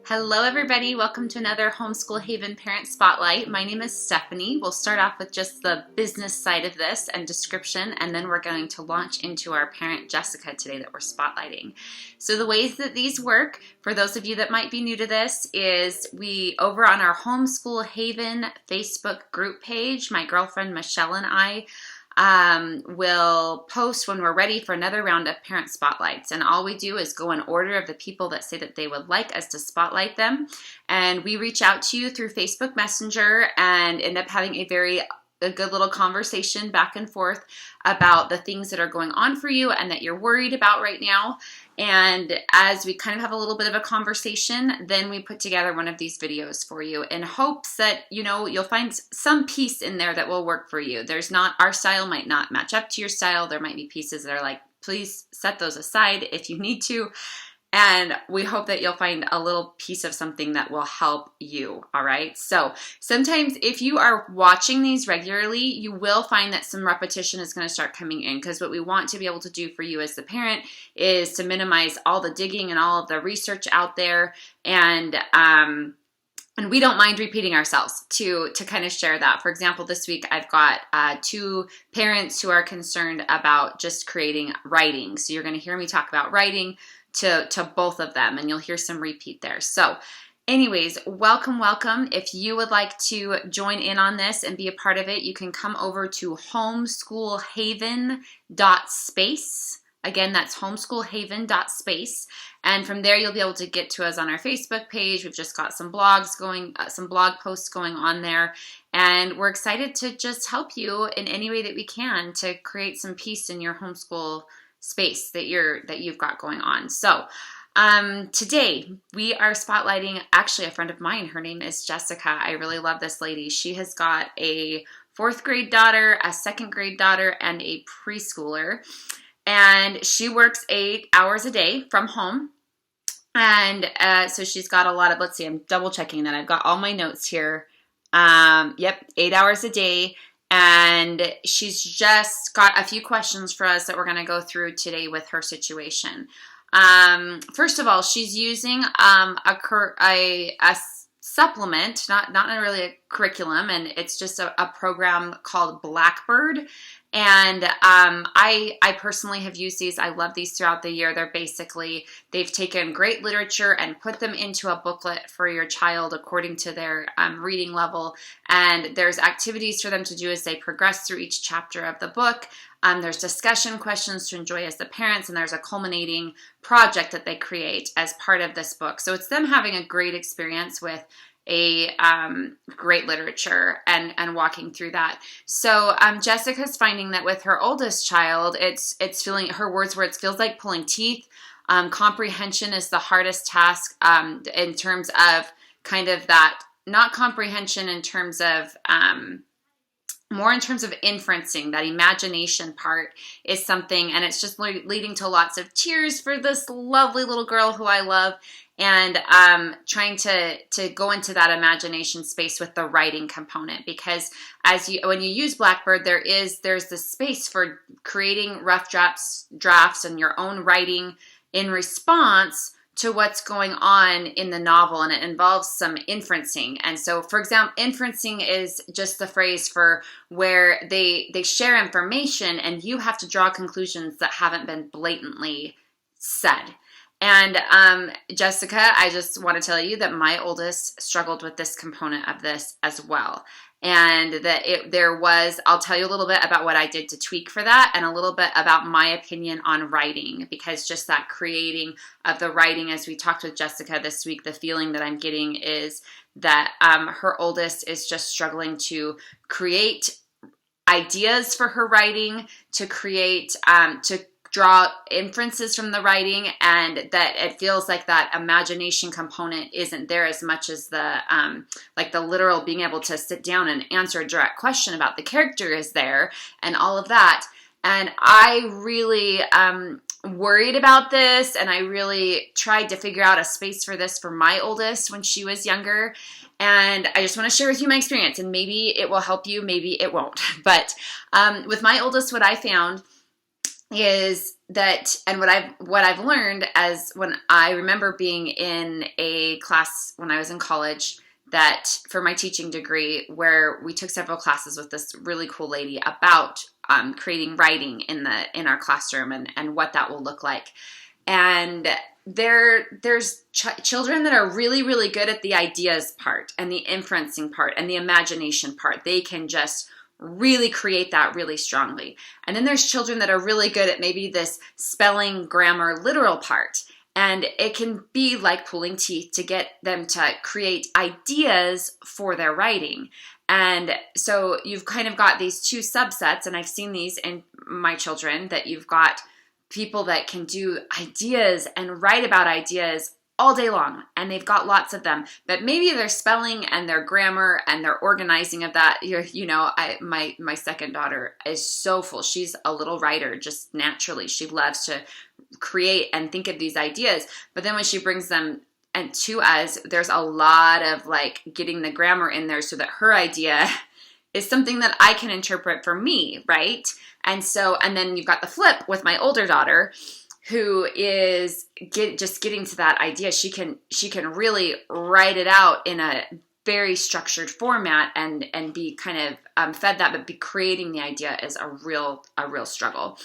Hello everybody, welcome to another Homeschool Haven Parent Spotlight. My name is Stephanie. We'll start off with just the business side of this and description, and then we're going to launch into our parent Jessica today that we're spotlighting. So the ways that these work, for those of you that might be new to this, is we over on our Homeschool Haven Facebook group page, my girlfriend Michelle and I will post when we're ready for another round of parent spotlights. And all we do is go in order of the people that say that they would like us to spotlight them. And we reach out to you through Facebook Messenger and end up having a good little conversation back and forth about the things that are going on for you and that you're worried about right now. And as we kind of have a little bit of a conversation, then we put together one of these videos for you in hopes that, you'll find some piece in there that will work for you. Our style might not match up to your style. There might be pieces that are like, please set those aside if you need to. And we hope that you'll find a little piece of something that will help you, all right? So sometimes if you are watching these regularly, you will find that some repetition is going to start coming in, because what we want to be able to do for you as the parent is to minimize all the digging and all of the research out there. And we don't mind repeating ourselves to kind of share that. For example, this week I've got two parents who are concerned about just creating writing. So you're going to hear me talk about writing to both of them, and you'll hear some repeat there. So anyways, welcome. If you would like to join in on this and be a part of it, you can come over to homeschoolhaven.space. Again, that's homeschoolhaven.space. And from there, you'll be able to get to us on our Facebook page. We've just got some blog posts going on there. And we're excited to just help you in any way that we can to create some peace in your homeschool space that you've got going on. So today we are spotlighting actually a friend of mine. Her name is Jessica. I really love this lady. She has got a 4th grade daughter, a 2nd grade daughter, and a preschooler. And she works 8 hours a day from home. And so she's got a lot of, let's see, I'm double checking that. I've got all my notes here. 8 hours a day. And she's just got a few questions for us that we're going to go through today with her situation. First of all, she's using a supplement, not really a curriculum, and it's just a program called Blackbird. And I personally have used these. I love these throughout the year. They've taken great literature and put them into a booklet for your child according to their reading level. And there's activities for them to do as they progress through each chapter of the book. There's discussion questions to enjoy as the parents, and there's a culminating project that they create as part of this book. So it's them having a great experience with a great literature and walking through that. So Jessica's finding that with her oldest child, it's feeling, her words were, it feels like pulling teeth. Comprehension is the hardest task in terms of kind of that, not comprehension in terms of more in terms of inferencing. That imagination part is something, and it's just leading to lots of tears for this lovely little girl who I love, and trying to go into that imagination space with the writing component, because when you use Blackbird, there's this space for creating rough drafts and your own writing in response to what's going on in the novel, and it involves some inferencing. And so, for example, inferencing is just the phrase for where they share information and you have to draw conclusions that haven't been blatantly said. And Jessica, I just want to tell you that my oldest struggled with this component of this as well. And that I'll tell you a little bit about what I did to tweak for that, and a little bit about my opinion on writing, because just that creating of the writing, as we talked with Jessica this week, the feeling that I'm getting is that her oldest is just struggling to create ideas for her writing, to draw inferences from the writing, and that it feels like that imagination component isn't there as much as the literal being able to sit down and answer a direct question about the character is there, and all of that. And I really worried about this, and I really tried to figure out a space for this for my oldest when she was younger. And I just want to share with you my experience, and maybe it will help you, maybe it won't. But with my oldest, what I found is that, and what I've learned as when I remember being in a class when I was in college, that for my teaching degree, where we took several classes with this really cool lady about creating writing in our classroom, and what that will look like. And there's children that are really, really good at the ideas part and the inferencing part and the imagination part. They can just really create that really strongly. And then there's children that are really good at maybe this spelling, grammar, literal part. And it can be like pulling teeth to get them to create ideas for their writing. And so you've kind of got these two subsets, and I've seen these in my children, that you've got people that can do ideas and write about ideas all day long, and they've got lots of them, but maybe their spelling and their grammar and their organizing of that, my second daughter is so full. She's a little writer just naturally. She loves to create and think of these ideas, but then when she brings them and to us, there's a lot of like getting the grammar in there so that her idea is something that I can interpret for me, right? And then you've got the flip with my older daughter, who is just getting to that idea. She can really write it out in a very structured format and be kind of fed that, but be creating the idea is a real struggle.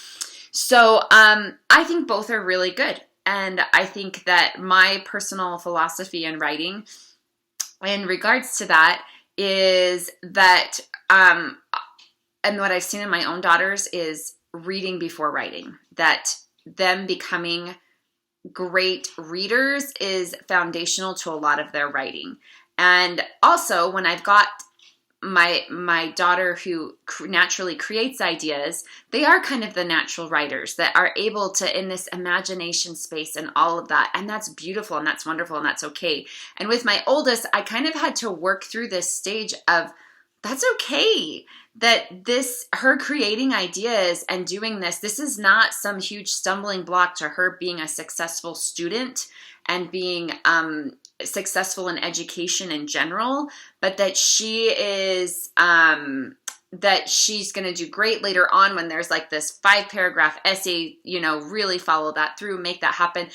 So I think both are really good. And I think that my personal philosophy in writing in regards to that is that, and what I've seen in my own daughters is reading before writing, that them becoming great readers is foundational to a lot of their writing. And also when I've got my daughter who naturally creates ideas, they are kind of the natural writers that are able to, in this imagination space and all of that. And that's beautiful and that's wonderful and that's okay. And with my oldest, I kind of had to work through this stage of, that's okay. That her creating ideas and doing this is not some huge stumbling block to her being a successful student and being successful in education in general, but that she is, that she's going to do great later on when there's like this 5-paragraph essay, really follow that through, make that happen.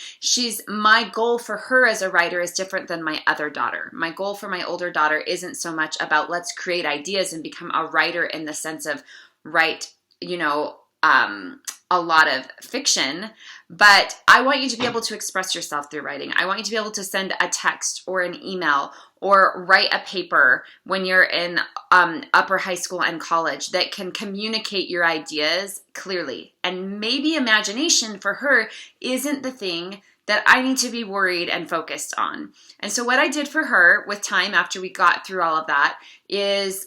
My goal for her as a writer is different than my other daughter. My goal for my older daughter isn't so much about let's create ideas and become a writer in the sense of write, a lot of fiction, but I want you to be able to express yourself through writing. I want you to be able to send a text or an email or write a paper when you're in upper high school and college that can communicate your ideas clearly. And maybe imagination for her isn't the thing that I need to be worried and focused on. And so what I did for her with time after we got through all of that is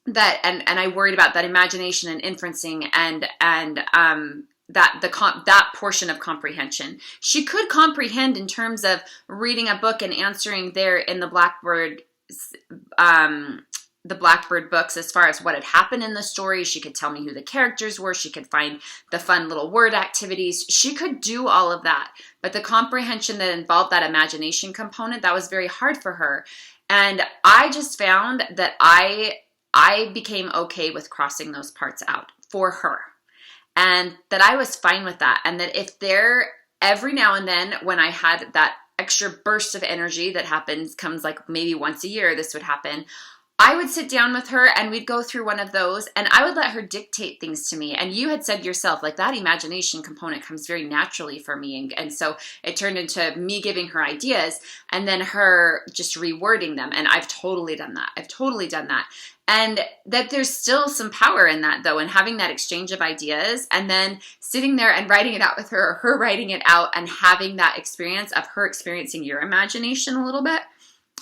that, and I worried about that imagination and inferencing and that portion of comprehension. She could comprehend in terms of reading a book and answering there in the Blackbird books as far as what had happened in the story. She could tell me who the characters were. She could find the fun little word activities. She could do all of that. But the comprehension that involved that imagination component, that was very hard for her. And I just found that I became okay with crossing those parts out for her. And that I was fine with that. And that if every now and then when I had that extra burst of energy that comes like maybe once a year, this would happen, I would sit down with her and we'd go through one of those and I would let her dictate things to me. And you had said yourself, like that imagination component comes very naturally for me. And so it turned into me giving her ideas and then her just rewording them. And I've totally done that. And that there's still some power in that though, and having that exchange of ideas and then sitting there and writing it out with her, or her writing it out and having that experience of her experiencing your imagination a little bit.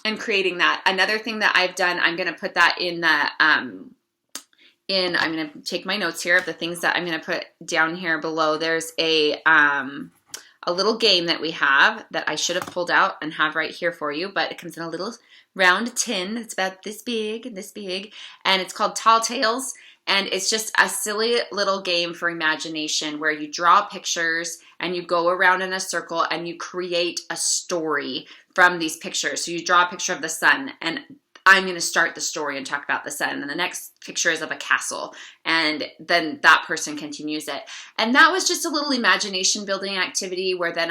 And creating that. Another thing that I've done, I'm going to put that in the, I'm going to take my notes here of the things that I'm going to put down here below. There's a little game that we have that I should have pulled out and have right here for you, but it comes in a little round tin. It's about this big, and it's called Tall Tales. And it's just a silly little game for imagination where you draw pictures and you go around in a circle and you create a story from these pictures. So you draw a picture of the sun, and I'm going to start the story and talk about the sun. And the next picture is of a castle. And then that person continues it. And that was just a little imagination building activity where then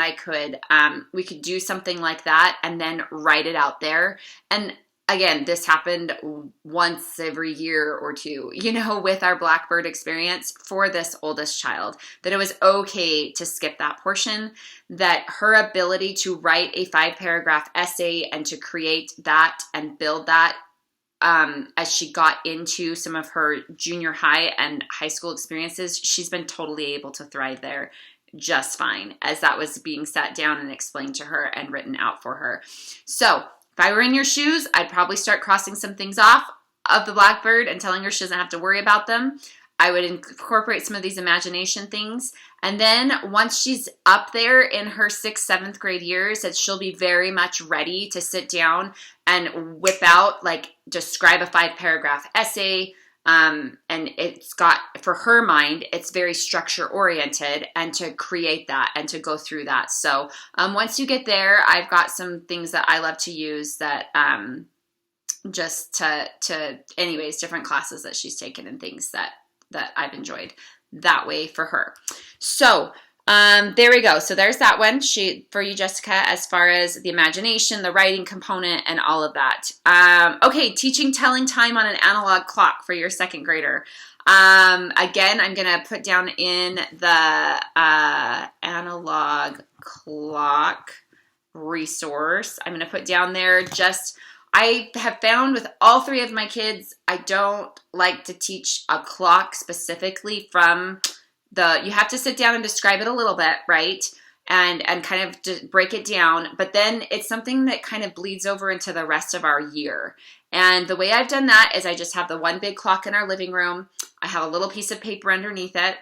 we could do something like that and then write it out there. And again, this happened once every year or two, with our Blackbird experience for this oldest child, that it was okay to skip that portion, that her ability to write a 5-paragraph essay and to create that and build that as she got into some of her junior high and high school experiences, she's been totally able to thrive there just fine as that was being sat down and explained to her and written out for her. So if I were in your shoes, I'd probably start crossing some things off of the Blackbird and telling her she doesn't have to worry about them. I would incorporate some of these imagination things. And then once she's up there in her 6th, 7th grade years, that she'll be very much ready to sit down and whip out, describe a 5-paragraph essay. And it's got, for her mind, it's very structure oriented, and to create that and to go through that. So once you get there, I've got some things that I love to use that just anyways, different classes that she's taken and things that I've enjoyed that way for her. So there we go. So there's that one for you, Jessica, as far as the imagination, the writing component, and all of that. Okay, teaching telling time on an analog clock for your 2nd grader. Again, I'm going to put down in the analog clock resource. I'm going to put down there I have found with all 3 of my kids, I don't like to teach a clock specifically from you have to sit down and describe it a little bit, right? And kind of just break it down. But then it's something that kind of bleeds over into the rest of our year. And the way I've done that is I just have the one big clock in our living room. I have a little piece of paper underneath it,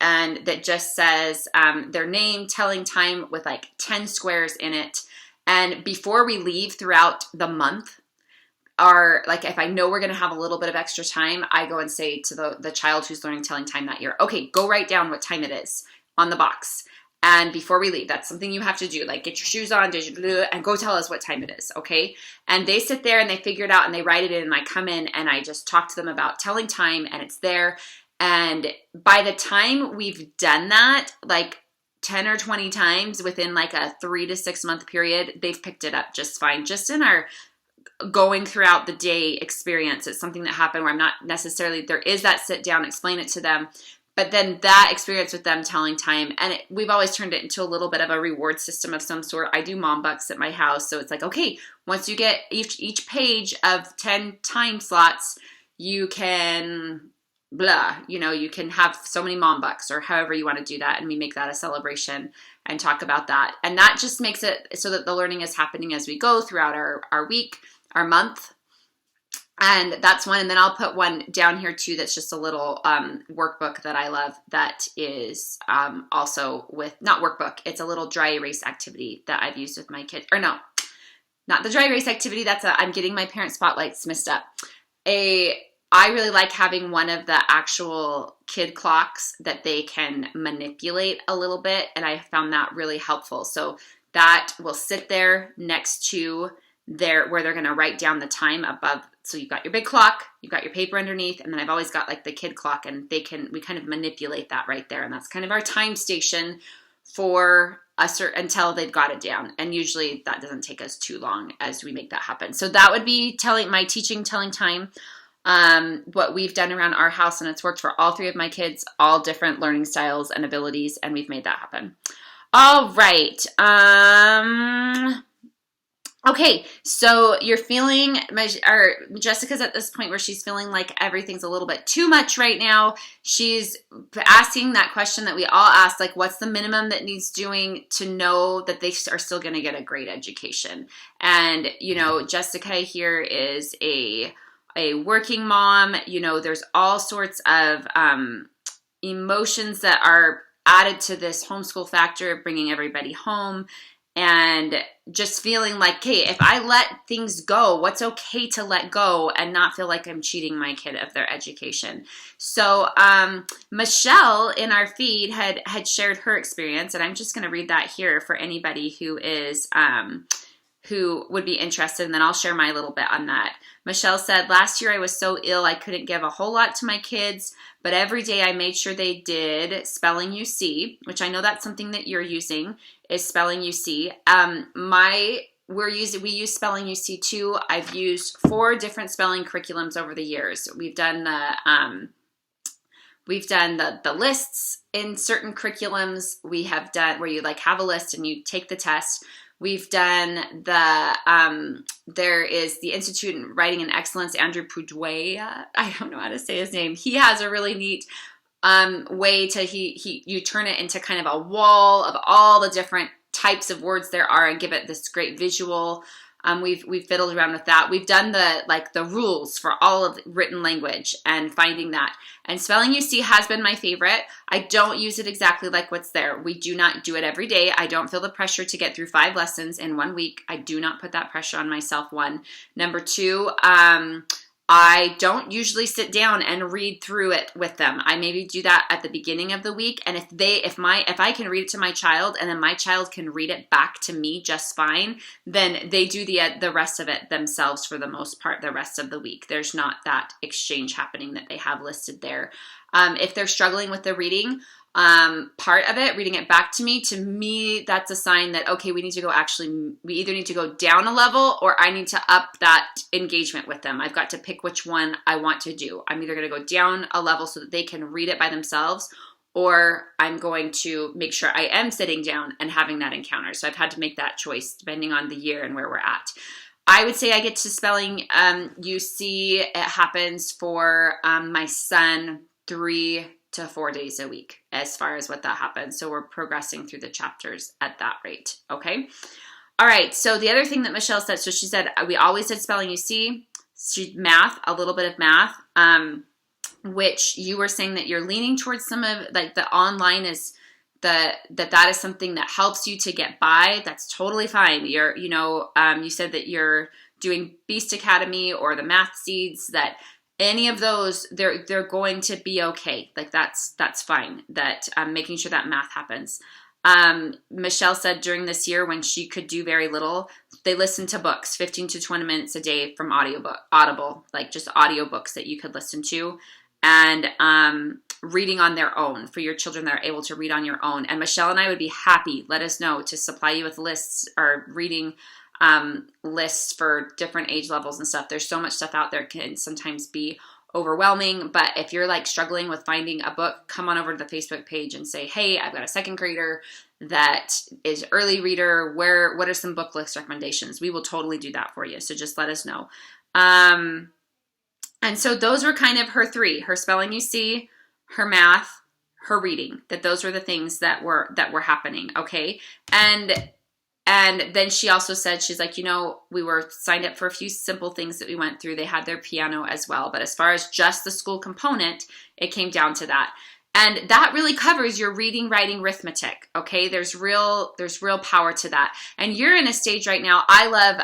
and that just says their name, telling time, with 10 squares in it. And before we leave throughout the month, if I know we're going to have a little bit of extra time, I go and say to the child who's learning telling time that year, okay, go write down what time it is on the box. And before we leave, that's something you have to do. Get your shoes on, and go tell us what time it is, okay? And they sit there and they figure it out and they write it in, and I come in and I just talk to them about telling time, and it's there. And by the time we've done that, 10 or 20 times within a 3 to 6 month period, they've picked it up just fine. Just in our going throughout the day experience, it's something that happened where I'm not necessarily, there is that sit down, explain it to them, but then that experience with them telling time, and we've always turned it into a little bit of a reward system of some sort. I do mom bucks at my house, so it's okay, once you get each page of 10 time slots, you can you can have so many mom bucks, or however you want to do that, and we make that a celebration and talk about that. And that just makes it so that the learning is happening as we go throughout our week, our month. And that's one. And then I'll put one down here too that's just a little workbook that I love, that is also not workbook, it's a little dry erase activity that I've used with my kids. Or no, not the dry erase activity, I'm getting my parent spotlights mixed up. I really like having one of the actual kid clocks that they can manipulate a little bit, and I found that really helpful. So that will sit there next to where they're going to write down the time above. So you've got your big clock, you've got your paper underneath, and then I've always got the kid clock, and we kind of manipulate that right there, and that's kind of our time station for us until they've got it down. And usually that doesn't take us too long as we make that happen. So that would be my teaching telling time. What we've done around our house, and it's worked for all 3 of my kids, all different learning styles and abilities, and we've made that happen. All right. Okay, so you're feeling, Jessica's at this point where she's feeling like everything's a little bit too much right now. She's asking that question that we all ask, what's the minimum that needs doing to know that they are still going to get a great education? And, Jessica here is a working mom. There's all sorts of emotions that are added to this homeschool factor of bringing everybody home, and just feeling hey, if I let things go, what's okay to let go and not feel like I'm cheating my kid of their education. So Michelle in our feed had shared her experience, and I'm just going to read that here for anybody who is who would be interested, and then I'll share my little bit on that. Michelle said, last year I was so ill I couldn't give a whole lot to my kids, but every day I made sure they did spelling UC, which I know that's something that you're using, is spelling UC. We use spelling UC too. I've used 4 different spelling curriculums over the years. We've done the lists in certain curriculums. We have done where you like have a list and you take the test. We've done there is the Institute in Writing and Excellence, Andrew Pudwaya. I don't know how to say his name. He has a really neat way to, you turn it into kind of a wall of all the different types of words there are and give it this great visual. We've fiddled around with that. We've done the rules for all of written language and finding that. And spelling UC has been my favorite. I don't use it exactly like what's there. We do not do it every day. I don't feel the pressure to get through 5 lessons in 1 week. I do not put that pressure on myself, 1. Number 2, I don't usually sit down and read through it with them. I maybe do that at the beginning of the week. And if I can read it to my child and then my child can read it back to me just fine, then they do the rest of it themselves for the most part the rest of the week. There's not that exchange happening that they have listed there. If they're struggling with the reading, part of it, reading it back to me, that's a sign that, okay, we either need to go down a level or I need to up that engagement with them. I've got to pick which one I want to do. I'm either going to go down a level so that they can read it by themselves, or I'm going to make sure I am sitting down and having that encounter. So I've had to make that choice depending on the year and where we're at. I would say I get to spelling UC. It happens for my son 3 to 4 days a week as far as what that happens. So we're progressing through the chapters at that rate. Okay. All right. So the other thing that Michelle said, so she said, we always did spelling UC, math, a little bit of math, which you were saying that you're leaning towards some of like the online is that is something that helps you to get by. That's totally fine. You said that you're doing Beast Academy or the Math Seeds, that any of those, they're going to be okay. Like that's fine. That making sure that math happens. Michelle said during this year when she could do very little, they listened to books, 15 to 20 minutes a day from Audible, like just audiobooks that you could listen to, and reading on their own for your children that are able to read on your own. And Michelle and I would be happy, let us know, to supply you with lists or reading lists for different age levels and stuff. There's so much stuff out there, can sometimes be overwhelming, but if you're like struggling with finding a book, come on over to the Facebook page and say, hey, I've got a 2nd grader that is early reader. What are some book list recommendations? We will totally do that for you. So just let us know. And so those were kind of her 3, her spelling UC, her math, her reading, that those were the things that were happening. Okay. And then she also said, she's like, we were signed up for a few simple things that we went through. They had their piano as well. But as far as just the school component, it came down to that. And that really covers your reading, writing, arithmetic. Okay, there's real power to that. And you're in a stage right now. I love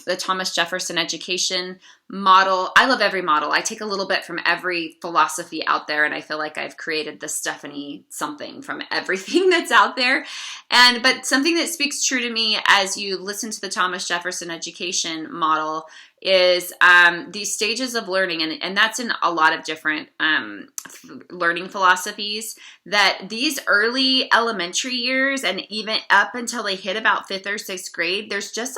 the Thomas Jefferson education model. I love every model. I take a little bit from every philosophy out there, and I feel like I've created the Stephanie something from everything that's out there. But something that speaks true to me as you listen to the Thomas Jefferson education model is these stages of learning, and that's in a lot of different learning philosophies, that these early elementary years and even up until they hit about 5th or 6th grade, there's just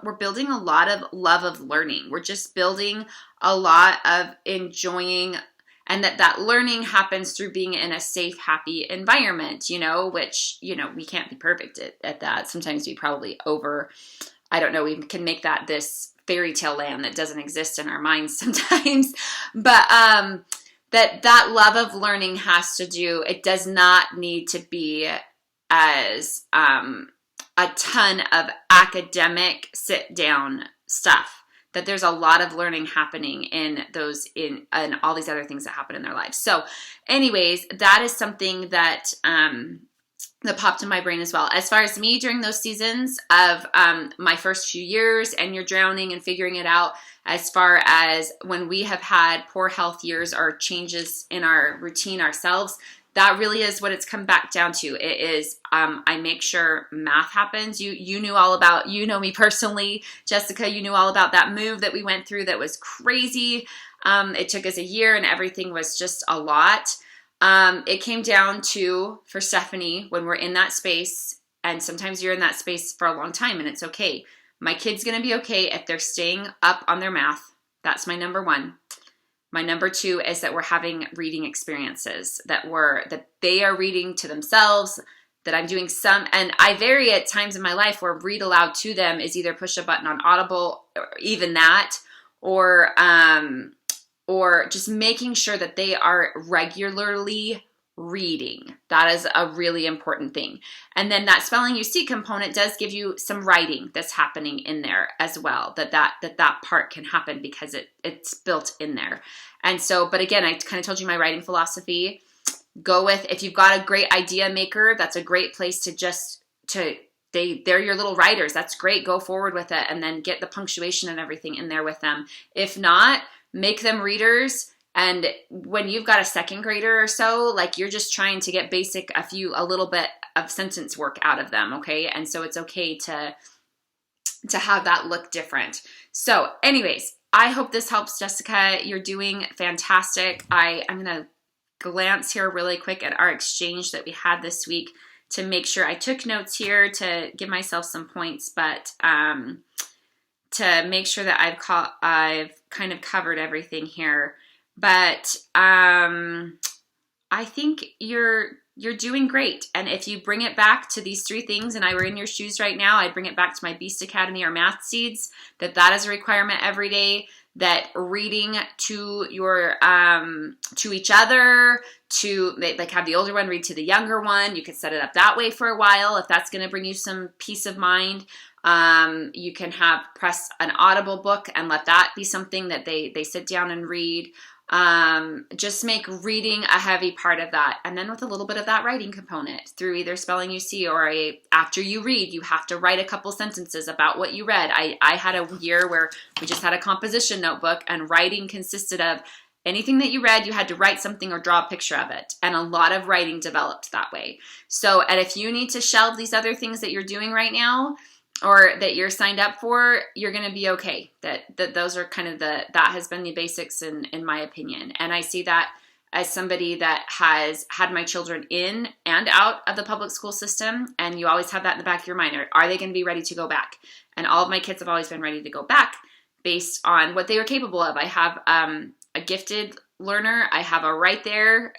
we're building a lot of love of learning. We're just building a lot of enjoying, and that learning happens through being in a safe, happy environment, which, we can't be perfect at that. Sometimes we probably we can make that this fairy tale land that doesn't exist in our minds sometimes. But that love of learning has to do, it does not need to be as a ton of academic sit down stuff. That there's a lot of learning happening in all these other things that happen in their lives. So anyways, that is something that popped in my brain as well. As far as me during those seasons of my first few years, and you're drowning and figuring it out, as far as when we have had poor health years or changes in our routine ourselves, that really is what it's come back down to. It is, I make sure math happens. You knew all about, you know me personally, Jessica, you knew all about that move that we went through that was crazy. It took us a year and everything was just a lot. It came down to, for Stephanie, when we're in that space, and sometimes you're in that space for a long time and it's okay. My kid's going to be okay if they're staying up on their math. That's my number one. My number two is that we're having reading experiences, that they are reading to themselves, that I'm doing some, and I vary at times in my life where read aloud to them is either push a button on Audible, or even that, or just making sure that they are regularly reading. That is a really important thing. And then that spelling you see component does give you some writing that's happening in there as well, that part can happen because it's built in there. And so, but again, I kind of told you my writing philosophy. Go with, if you've got a great idea maker, that's a great place they're your little writers. That's great. Go forward with it and then get the punctuation and everything in there with them. If not, make them readers. And when you've got a second grader or so, like you're just trying to get a little bit of sentence work out of them, okay? And so it's okay to have that look different. So anyways, I hope this helps, Jessica. You're doing fantastic. I'm going to glance here really quick at our exchange that we had this week to make sure I took notes here to give myself some points, but to make sure that I've kind of covered everything here. But I think you're doing great. And if you bring it back to these three things, and I were in your shoes right now, I'd bring it back to my Beast Academy or Math Seeds, that is a requirement every day, that reading to your, to each other, to like have the older one read to the younger one. You could set it up that way for a while if that's going to bring you some peace of mind. You can press an Audible book and let that be something that they sit down and read. Just make reading a heavy part of that. And then with a little bit of that writing component through either spelling you see or after you read, you have to write a couple sentences about what you read. I had a year where we just had a composition notebook and writing consisted of anything that you read, you had to write something or draw a picture of it. And a lot of writing developed that way. So, and if you need to shelve these other things that you're doing right now, or that you're signed up for, you're going to be okay. That those are kind of that has been the basics in my opinion. And I see that as somebody that has had my children in and out of the public school system. And you always have that in the back of your mind. Are they going to be ready to go back? And all of my kids have always been ready to go back based on what they were capable of. I have a gifted learner. I have a right there,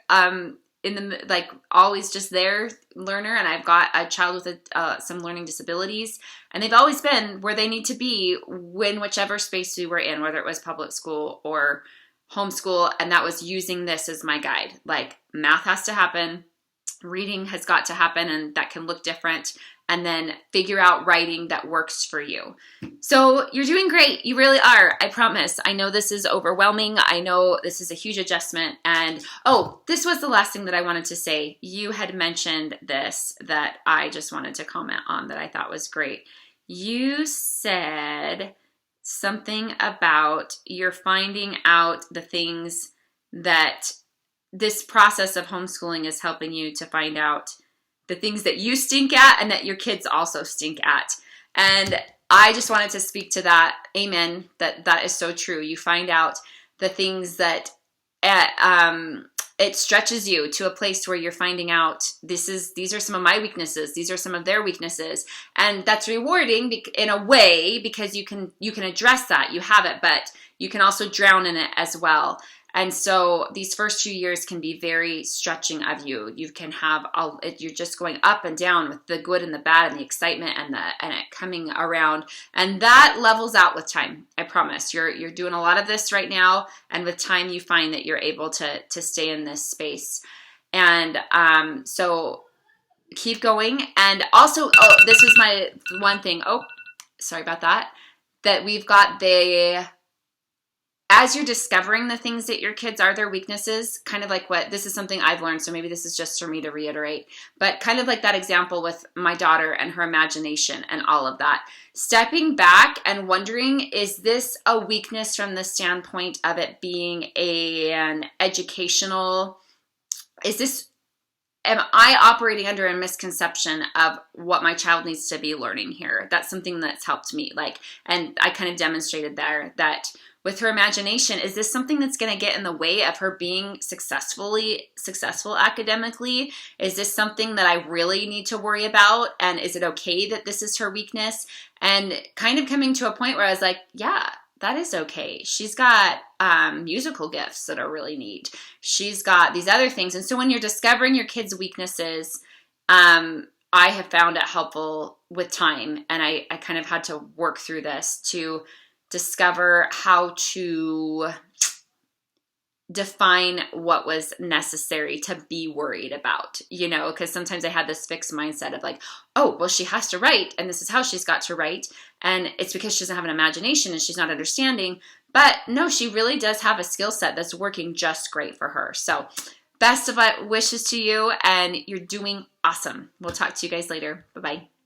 in the, like, always just there learner, and I've got a child with some learning disabilities, and they've always been where they need to be in whichever space we were in, whether it was public school or homeschool, and that was using this as my guide. Like, math has to happen, reading has got to happen, and that can look different, and then figure out writing that works for you. So you're doing great. You really are. I promise. I know this is overwhelming. I know this is a huge adjustment. And this was the last thing that I wanted to say. You had mentioned this that I just wanted to comment on that I thought was great. You said something about you're finding out the things that this process of homeschooling is helping you to find out the things that you stink at and that your kids also stink at. And I just wanted to speak to that. Amen. That is so true. You find out the things that it stretches you to a place where you're finding out these are some of my weaknesses. These are some of their weaknesses. And that's rewarding in a way because you can address that. You have it, but you can also drown in it as well. And so these first 2 years can be very stretching of you. You can have you're just going up and down with the good and the bad and the excitement and it coming around. And that levels out with time. I promise. You're doing a lot of this right now, and with time you find that you're able to stay in this space. And so keep going. And also, this is my one thing. Sorry about that. That we've got as you're discovering the things that your kids are their weaknesses, kind of like this is something I've learned, so maybe this is just for me to reiterate, but kind of like that example with my daughter and her imagination and all of that. Stepping back and wondering, is this a weakness from the standpoint of it being an educational, is this am I operating under a misconception of what my child needs to be learning here? That's something that's helped me. And I kind of demonstrated there that with her imagination, is this something that's going to get in the way of her being successful academically? Is this something that I really need to worry about? And is it okay that this is her weakness? And kind of coming to a point where I was like, yeah, that is okay. She's got musical gifts that are really neat. She's got these other things. And so when you're discovering your kids' weaknesses, I have found it helpful with time. And I kind of had to work through this to discover how to define what was necessary to be worried about, because sometimes I had this fixed mindset of like, oh, well, she has to write and this is how she's got to write. And it's because she doesn't have an imagination and she's not understanding. But no, she really does have a skill set that's working just great for her. So best of wishes to you, and you're doing awesome. We'll talk to you guys later. Bye-bye.